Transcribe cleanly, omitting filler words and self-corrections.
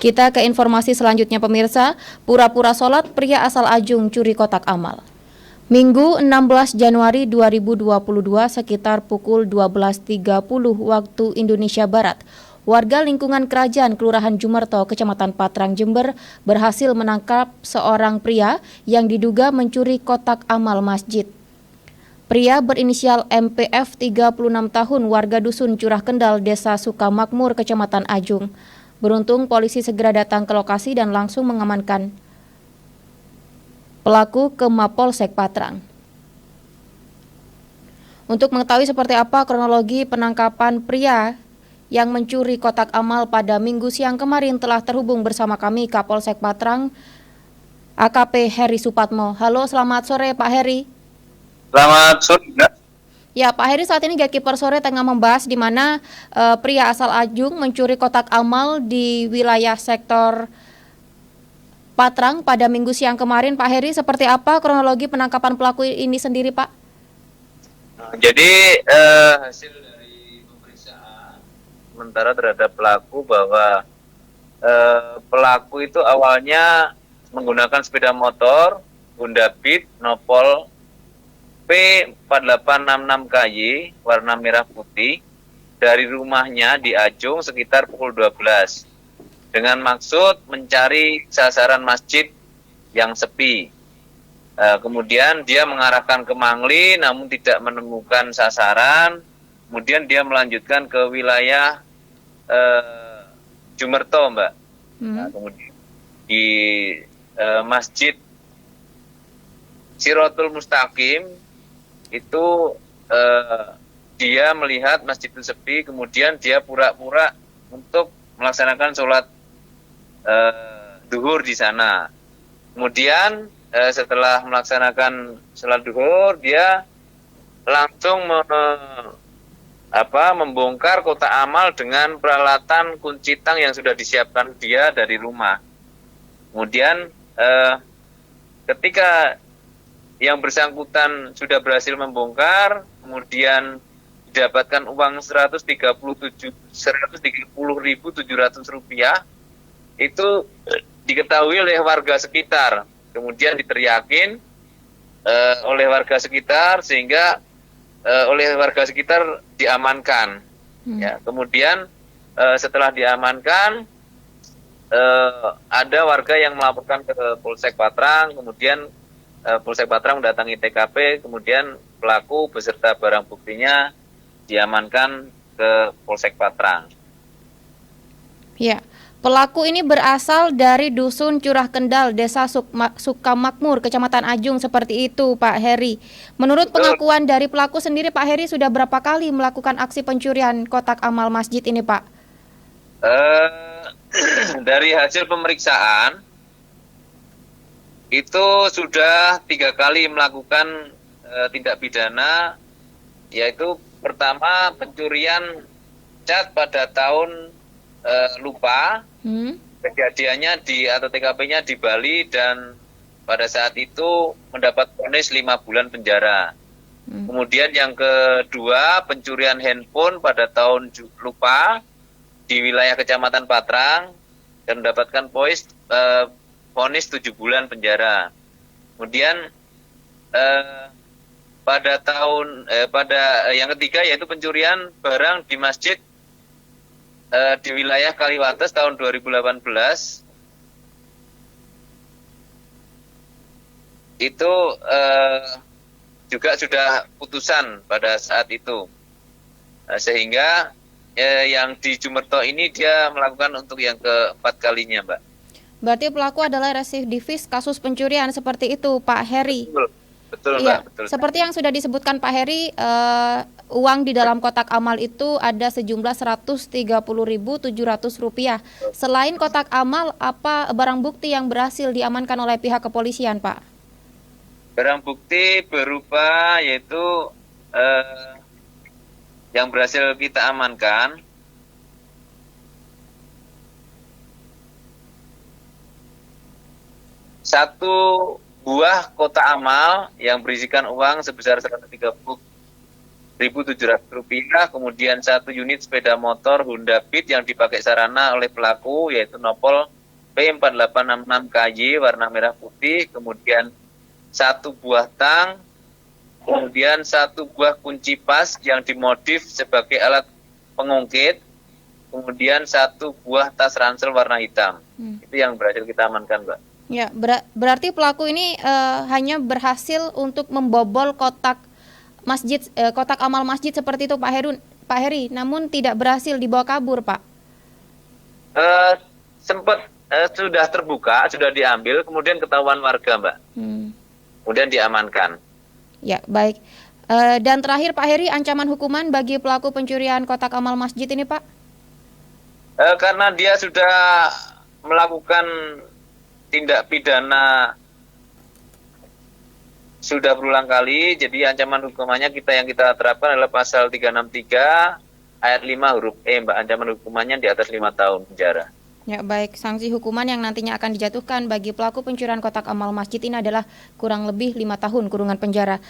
Kita ke informasi selanjutnya pemirsa, pura-pura sholat pria asal Ajung curi kotak amal. Minggu 16 Januari 2022 sekitar pukul 12.30 waktu Indonesia Barat, warga lingkungan Kerajaan Kelurahan Jumerto, Kecamatan Patrang, Jember berhasil menangkap seorang pria yang diduga mencuri kotak amal masjid. Pria berinisial MPF 36 tahun warga Dusun Curah Kendal, Desa Sukamakmur, Kecamatan Ajung. Beruntung polisi segera datang ke lokasi dan langsung mengamankan pelaku ke Mapolsek Patrang. Untuk mengetahui seperti apa kronologi penangkapan pria yang mencuri kotak amal pada Minggu siang kemarin telah terhubung bersama kami Kapolsek Patrang, AKP Heri Supatmo. Halo, selamat sore Pak Heri. Selamat sore. Ya, Pak Heri, saat ini Gakiper Sore tengah membahas di mana pria asal Ajung mencuri kotak amal di wilayah sektor Patrang pada Minggu siang kemarin. Pak Heri, seperti apa kronologi penangkapan pelaku ini sendiri, Pak? Jadi hasil dari pemeriksaan sementara terhadap pelaku bahwa pelaku itu awalnya menggunakan sepeda motor Honda Beat Nopol P4866KY warna merah putih dari rumahnya di Ajung sekitar pukul 12 dengan maksud mencari sasaran masjid yang sepi. Kemudian dia mengarahkan ke Mangli namun tidak menemukan sasaran. Kemudian dia melanjutkan ke wilayah Jumerto, Mbak. Nah, kemudian di Masjid Sirotul Mustaqim itu dia melihat masjid itu sepi, kemudian dia pura-pura untuk melaksanakan sholat duhur di sana. Kemudian setelah melaksanakan sholat duhur, dia langsung membongkar kotak amal dengan peralatan kunci tang yang sudah disiapkan dia dari rumah. Kemudian ketika yang bersangkutan sudah berhasil membongkar, kemudian didapatkan uang Rp130.700 itu diketahui oleh warga sekitar, kemudian diteriakin oleh warga sekitar sehingga oleh warga sekitar diamankan. Ya, kemudian setelah diamankan ada warga yang melaporkan ke Polsek Patrang, kemudian Polsek Patrang mendatangi TKP, kemudian pelaku beserta barang buktinya diamankan ke Polsek Patrang. Ya, pelaku ini berasal dari Dusun Curah Kendal, Desa Sukamakmur, Kecamatan Ajung, seperti itu Pak Heri. Menurut pengakuan dari pelaku sendiri, Pak Heri sudah berapa kali melakukan aksi pencurian kotak amal masjid ini, Pak? Dari hasil pemeriksaan itu sudah 3 kali melakukan tindak pidana, yaitu pertama pencurian cat pada tahun lupa, kejadiannya atau TKP-nya di Bali dan pada saat itu mendapat vonis 5 bulan penjara. Kemudian yang kedua pencurian handphone pada tahun lupa di wilayah Kecamatan Patrang dan mendapatkan vonis 7 bulan penjara. Kemudian pada yang ketiga yaitu pencurian barang di masjid di wilayah Kaliwates tahun 2018. Itu juga sudah putusan pada saat itu. Sehingga yang di Jumerto ini dia melakukan untuk yang keempat kalinya, Mbak. Berarti pelaku adalah residivis kasus pencurian seperti itu, Pak Heri. Betul, Iya, Mbak. Betul. Seperti yang sudah disebutkan Pak Heri, uang di dalam kotak amal itu ada sejumlah Rp130.700. Selain kotak amal, apa barang bukti yang berhasil diamankan oleh pihak kepolisian, Pak? Barang bukti berupa yaitu yang berhasil kita amankan satu buah kotak amal yang berisikan uang sebesar Rp130.700, kemudian 1 unit sepeda motor Honda Beat yang dipakai sarana oleh pelaku yaitu Nopol P4866KY warna merah putih, kemudian 1 buah tang, kemudian 1 buah kunci pas yang dimodif sebagai alat pengungkit, kemudian 1 buah tas ransel warna hitam. Itu yang berhasil kita amankan, Mbak. Ya, berarti pelaku ini hanya berhasil untuk membobol kotak masjid, kotak amal masjid seperti itu, Pak Heri, namun tidak berhasil dibawa kabur, Pak. Sempat sudah terbuka, sudah diambil, kemudian ketahuan warga, Mbak. Kemudian diamankan. Ya, baik. Dan terakhir, Pak Heri, ancaman hukuman bagi pelaku pencurian kotak amal masjid ini, Pak? Karena dia sudah melakukan tindak pidana sudah berulang kali, jadi ancaman hukumannya yang kita terapkan adalah pasal 363 ayat 5 huruf E, Mbak. Ancaman hukumannya di atas 5 tahun penjara. Ya, baik. Sanksi hukuman yang nantinya akan dijatuhkan bagi pelaku pencurian kotak amal masjid ini adalah kurang lebih 5 tahun kurungan penjara.